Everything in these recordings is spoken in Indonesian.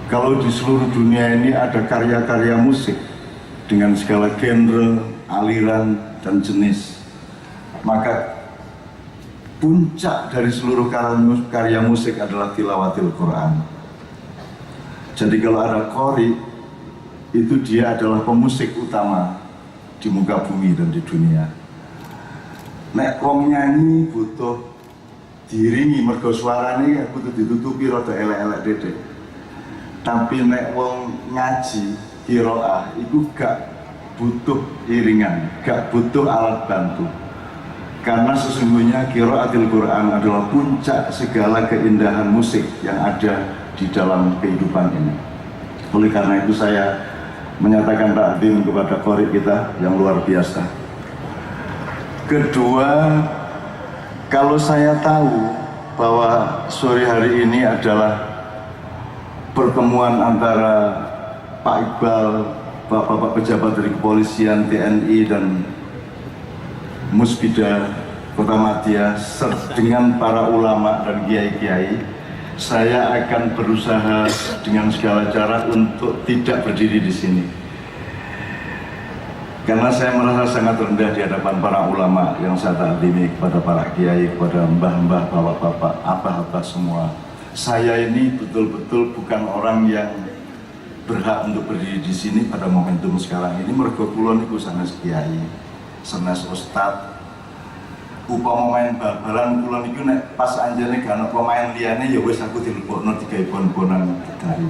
Kalau di seluruh dunia ini ada karya-karya musik dengan segala genre, aliran, dan jenis, maka puncak dari seluruh karya musik adalah tilawatil Quran. Jadi kalau ada qori, itu dia adalah pemusik utama di muka bumi dan di dunia. Nek wong nyanyi butuh diiringi, mergo suarane butuh ditutupi rada elek-elek dedek. Tapi nek wong ngaji qiraah itu gak butuh iringan, gak butuh alat bantu. Karena sesungguhnya qiraatul Quran adalah puncak segala keindahan musik yang ada di dalam kehidupan ini. Oleh karena itu saya menyatakan takdim kepada qori kita yang luar biasa. Kedua, kalau saya tahu bahwa sore hari ini adalah pertemuan antara Pak Iqbal, bapak-bapak pejabat dari kepolisian, TNI, dan Musbida Kota Madia dengan para ulama dan kiai-kiai, saya akan berusaha dengan segala cara untuk tidak berdiri di sini. Karena saya merasa sangat rendah di hadapan para ulama yang saya takdimi, kepada para kiai, kepada mbah-mbah, bapak-bapak, abah-abah semua. Saya ini betul-betul bukan orang yang berhak untuk berdiri di sini pada momentum sekarang ini. Mergo kula niku sanes kiai, sanes ustad. Upama main bal-balan kula niku nek pas anjene gak ana pemain liyane ya wis aku dilebokno digawe bon-bonan dari.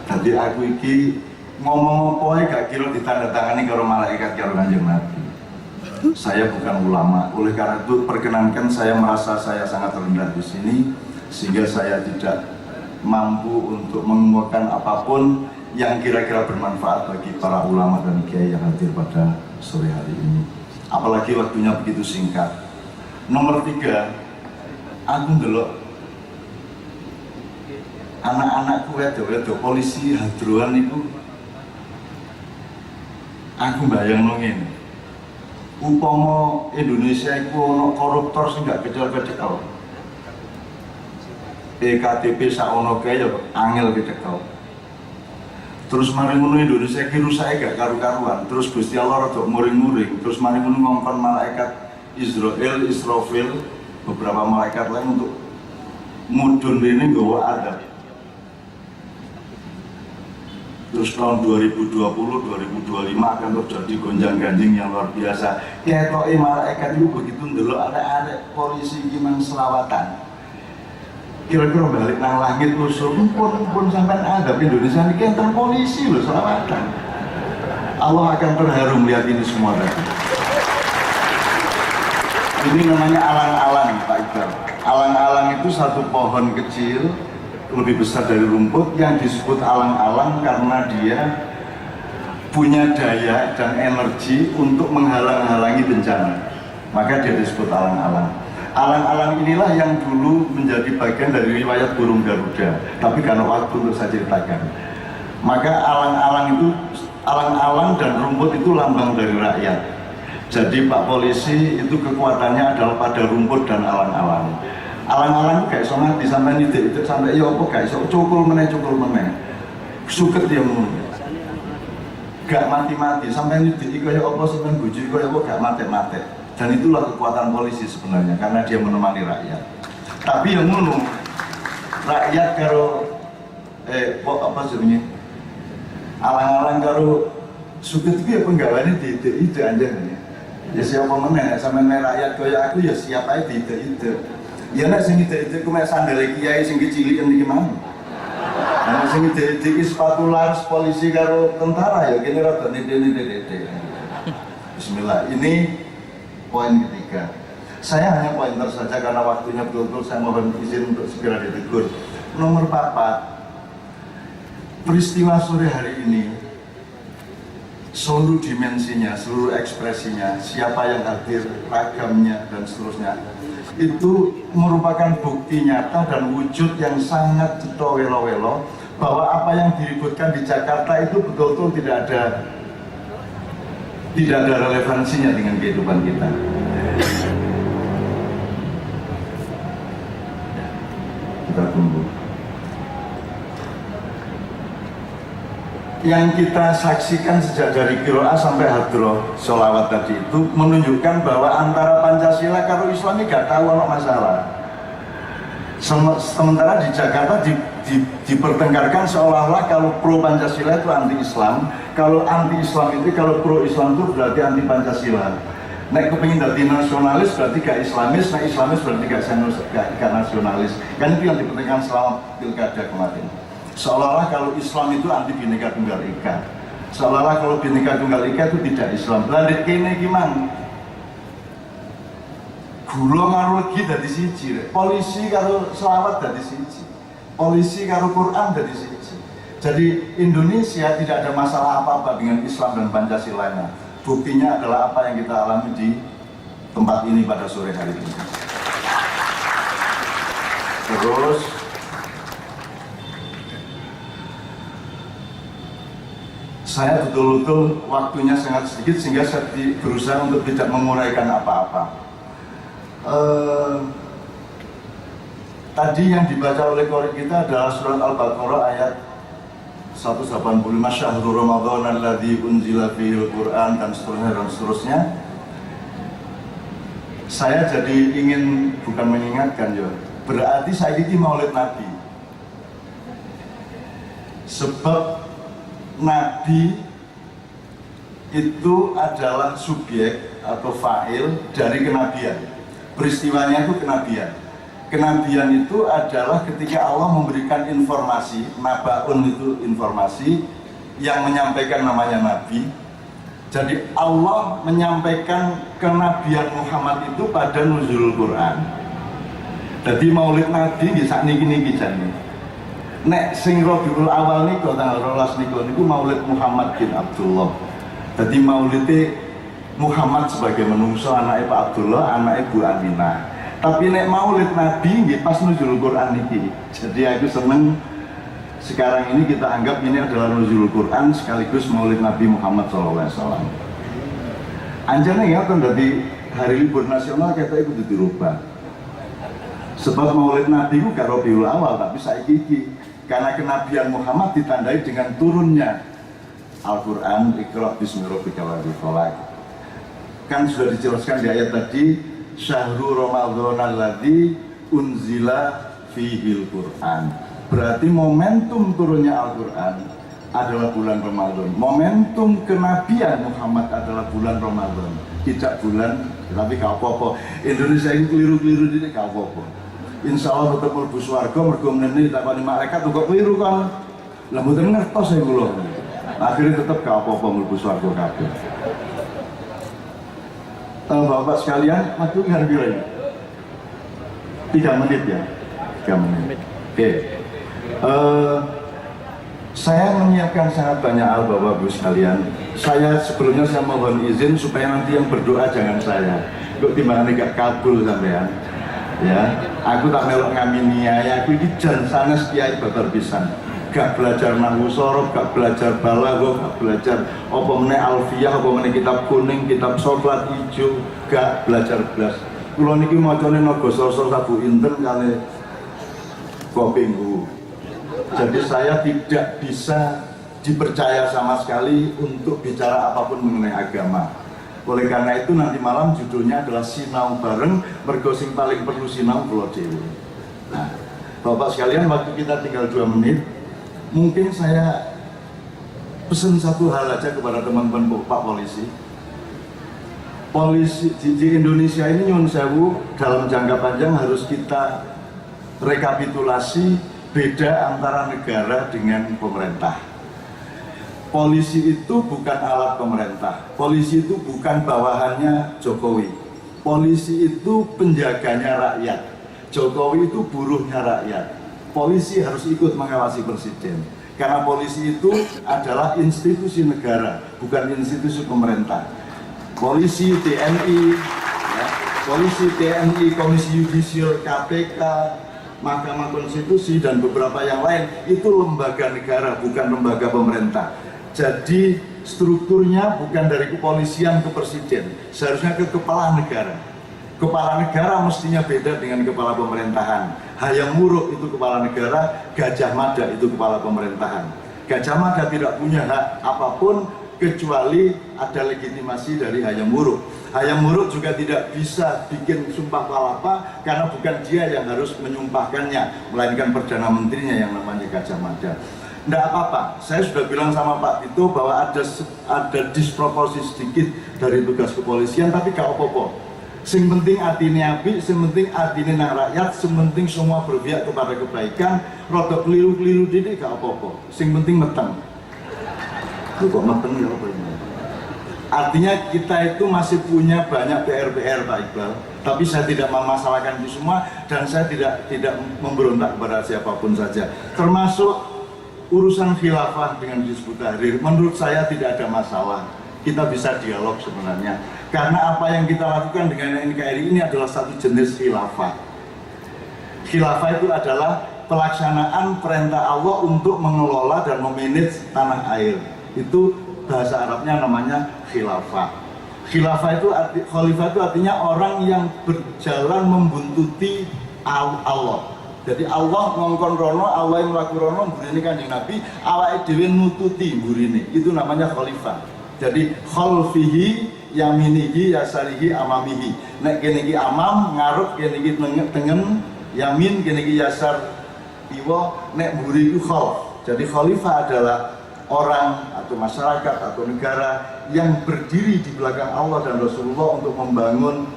Dadi aku iki ngomong apa gak kira ditandatangani karo malaikat karo Kanjeng Nabi. Saya bukan ulama, oleh karena itu perkenankan saya merasa saya sangat rendah di sini, sehingga saya tidak mampu untuk mengemukakan apapun yang kira-kira bermanfaat bagi para ulama dan kiai yang hadir pada sore hari ini. Apalagi waktunya begitu singkat. Nomor 3, aku ndelok anak-anakku wedo polisi hadroan itu, aku bayang ngene. Upama Indonesia itu ono koruptor sing gak kecel-kecel. EKTP saono kae ya angel kecekel. Terus mari ngono Indonesia iki rusake gak karu-karuan. Terus Gusti Allah rada muring-muring. Terus mari ngono ngongkon malaikat Israfil, beberapa malaikat lain untuk mudhun rene nggawa adab. Terus tahun 2020-2025 akan terjadi gonjang-ganjing yang luar biasa. Ketoke malaikat itu begitu ndelok arek-arek polisi iki mang selawatan. Kira-kira balik nang langit usul pun sampai adab Indonesia ini enten polisi loh selawatan. Allah akan terharu melihat ini semua tadi. Ini namanya alang-alang, Pak Iqbal. Alang-alang itu satu pohon kecil lebih besar dari rumput yang disebut alang-alang karena dia punya daya dan energi untuk menghalang-halangi bencana. Maka dia disebut alang-alang. Alang-alang inilah yang dulu menjadi bagian dari riwayat burung Garuda, tapi karena waktu untuk saya ceritakan. Maka alang-alang dan rumput itu lambang dari rakyat. Jadi Pak Polisi itu kekuatannya adalah pada rumput dan alang-alang. Alang-alang gak iso mati sampai nidik sampai ya apa gak iso cukul meneh. Suket dia ngono. Gak mati-mati sampai nidik kaya apa sampean bojo kaya apa gak mati-mati. Dan itulah kekuatan polisi sebenarnya karena dia menemani rakyat. Tapi yang ngono rakyat karo apa jenenge? Alang-alang karo suket iki ya penggawane didik anjane. Ya siapa meneh sampean rakyat kaya aku ya siap ae didik. Ya nek sing ide-ide ku mek sandale kiai sing keciliken iki mang. Nah sing ide-ide iki sepatu laras polisi karo tentara ya kene rada nite-nite. Bismillah. Ini poin ketiga. Saya hanya pointer saja karena waktunya betul-betul saya mohon izin untuk segera ditegur. Nomor 4. Peristiwa sore hari ini seluruh dimensinya, seluruh ekspresinya, siapa yang hadir, ragamnya dan seterusnya, itu merupakan bukti nyata dan wujud yang sangat cetha welo-welo bahwa apa yang diributkan di Jakarta itu betul-betul tidak ada relevansinya dengan kehidupan kita. Kita tunggu. yang kita saksikan sejak dari Qiraah sampai hadroh sholawat tadi itu menunjukkan bahwa antara Pancasila karo Islam ini gak tahu ono masalah. Sementara di Jakarta dipertengkarkan seolah-olah kalau pro Pancasila itu anti Islam, kalau anti Islam itu, kalau pro Islam itu berarti anti Pancasila. Nek kepingin jadi nasionalis berarti gak Islamis, nek Islamis berarti gak nasionalis. Kan itu yang dipertengkarkan selama pilkada kemarin. Seolah-olah kalau Islam itu anti Bhinneka Tunggal Ika, seolah-olah kalau Bhinneka Tunggal Ika itu tidak Islam. Lanjut kene gimana? Gula karo legi dadi siji, polisi karo selawat dadi siji, polisi karo Quran dadi siji. Jadi Indonesia tidak ada masalah apa-apa dengan Islam dan Pancasilanya. Buktinya adalah apa yang kita alami di tempat ini pada sore hari ini. Terus saya betul-betul waktunya sangat sedikit sehingga saya berusaha untuk tidak menguraikan apa-apa. Tadi yang dibaca oleh korek kita adalah surat Al-Baqarah ayat 185, Syahrul Ramadan alladzi unzila fihil Quran, dan seterusnya. Saya jadi ingin, bukan mengingatkan ya, berarti saya ini maulid Nabi. Sebab Nabi itu adalah subjek atau fa'il dari kenabian. Peristiwanya itu kenabian. Kenabian itu adalah ketika Allah memberikan informasi, nabaun itu informasi yang menyampaikan namanya Nabi. Jadi Allah menyampaikan kenabian Muhammad itu pada nuzulul Quran. Jadi maulid Nabi bisa niki-niki jane. Nek sing Rabiul Awal niku tanggal 12 niku maulid Muhammad bin Abdullah. Jadi maulidnya Muhammad sebagai menungso, anaknya Pak Abdullah, anaknya Bu Aminah. Tapi nek maulid Nabi nggih pas nuzul Quran niki. Jadi aku seneng sekarang ini kita anggap ini adalah nuzul Quran sekaligus maulid Nabi Muhammad SAW. Anjane ngoten dadi hari libur nasional kita itu dirubah. Sebab maulid Nabi itu gak Rabiul Awal tapi saiki iki. Karena kenabian Muhammad ditandai dengan turunnya Al-Quran, Iqra bismi rabbikal ladzi khalaq. Kan sudah dijelaskan di ayat tadi, Syahrul Ramadan alladzi unzila fihil Quran. Berarti momentum turunnya Al-Quran adalah bulan Ramadan. Momentum kenabian Muhammad adalah bulan Ramadan. Tidak bulan, tapi gak apa-apa. Indonesia ini keliru-keliru ini gak apa-apa. Insya Allah tetap mlebu swarga mergo menene ditakoni malaikat kok keliru kan. Lah mboten ngertos saya kula. Akhirnya tetap gak apa-apa mlebu swarga kabeh. Bapak sekalian, waktu kan bilang 3 menit ya. 3 menit. Oke. Saya menyiapkan sangat banyak hal Bapak Ibu sekalian. Sebelumnya saya mohon izin supaya nanti yang berdoa jangan saya. Kok timbangannya gak kabul sampean. Ya, aku tak melok ngamini ya, aku ini jan sanes kiai babar pisan. Gak belajar nahwu sorof, gak belajar balaghah, gak belajar apa meneh alfiyah, apa meneh kitab kuning, kitab coklat hijau, gak belajar blas. Kula niki macane naga sosor sabu inten kali kopingku. Jadi saya tidak bisa dipercaya sama sekali untuk bicara apapun mengenai agama. Oleh karena itu nanti malam judulnya adalah sinau bareng, mergo sing paling perlu sinau kula dhewe. Nah, Bapak sekalian, waktu kita tinggal 2 menit, mungkin saya pesan satu hal aja kepada teman-teman Pak Polisi. Polisi di Indonesia ini nyuwun sewu, dalam jangka panjang harus kita rekapitulasi beda antara negara dengan pemerintah. Polisi itu bukan alat pemerintah, polisi itu bukan bawahannya Jokowi, polisi itu penjaganya rakyat, Jokowi itu buruhnya rakyat. Polisi harus ikut mengawasi presiden, karena polisi itu adalah institusi negara, bukan institusi pemerintah. Polisi, TNI, ya, polisi, TNI, Komisi Yudisial, KPK, Mahkamah Konstitusi, dan beberapa yang lain itu lembaga negara, bukan lembaga pemerintah. Jadi strukturnya bukan dari kepolisian ke presiden, seharusnya ke kepala negara. Kepala negara mestinya beda dengan kepala pemerintahan. Hayam Wuruk itu kepala negara, Gajah Mada itu kepala pemerintahan. Gajah Mada tidak punya hak apapun kecuali ada legitimasi dari Hayam Wuruk. Hayam Wuruk juga tidak bisa bikin sumpah palapa karena bukan dia yang harus menyumpahkannya, melainkan Perdana Menterinya yang namanya Gajah Mada. Tidak apa-apa, saya sudah bilang sama Pak Tito bahwa ada disproporsi sedikit dari tugas kepolisian, tapi gak apa-apa. Sing penting adine apik, sing penting adine nang rakyat, sing penting semua berpihak kepada kebaikan, rada keliru-keliru didik gak apa-apa. Sing penting meteng. Lu kok meteng ya apa ini? Artinya kita itu masih punya banyak PR-PR Pak Iqbal, tapi saya tidak memasalahkan itu semua dan saya tidak memberontak kepada siapapun saja. Termasuk urusan khilafah dengan Hizbut Tahrir, menurut saya tidak ada masalah. Kita bisa dialog sebenarnya. Karena apa yang kita lakukan dengan NKRI ini adalah satu jenis khilafah. Khilafah itu adalah pelaksanaan perintah Allah untuk mengelola dan memanage tanah air. Itu bahasa Arabnya namanya khilafah. Khilafah itu khalifah itu artinya orang yang berjalan membuntuti Allah. Jadi Allah ngongkon rono, Allah yang melaku rono, burini Kanjeng Nabi, awake dhewe nututi burini. Itu namanya khalifah. Jadi khalfihi, yaminihi, yasarihi, amamihi. Nek kene iki amam, ngarep, kene iki tengen, yamin, kene iki yasar, iwa, nek mburi iku khalf. Jadi khalifah adalah orang atau masyarakat atau negara yang berdiri di belakang Allah dan Rasulullah untuk membangun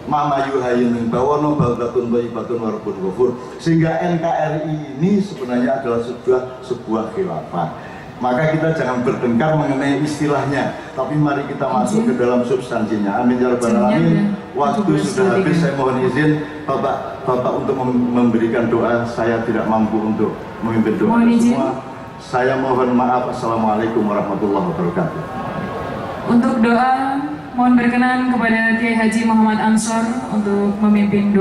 Mama yuhayun bawono baldatun thayyibatun warbun ghafur. Sehingga NKRI ini sebenarnya adalah sebuah khilafah. Maka kita jangan bertengkar mengenai istilahnya, tapi mari kita masuk ke dalam substansinya. Amin ya rabbal alamin. Waktu sudah habis, saya mohon izin Bapak untuk memberikan doa. Saya tidak mampu untuk memimpin doa semua. Saya mohon maaf. Assalamualaikum warahmatullahi wabarakatuh. Untuk doa, mohon berkenan kepada Kiai Haji Muhammad Ansor untuk memimpin doa.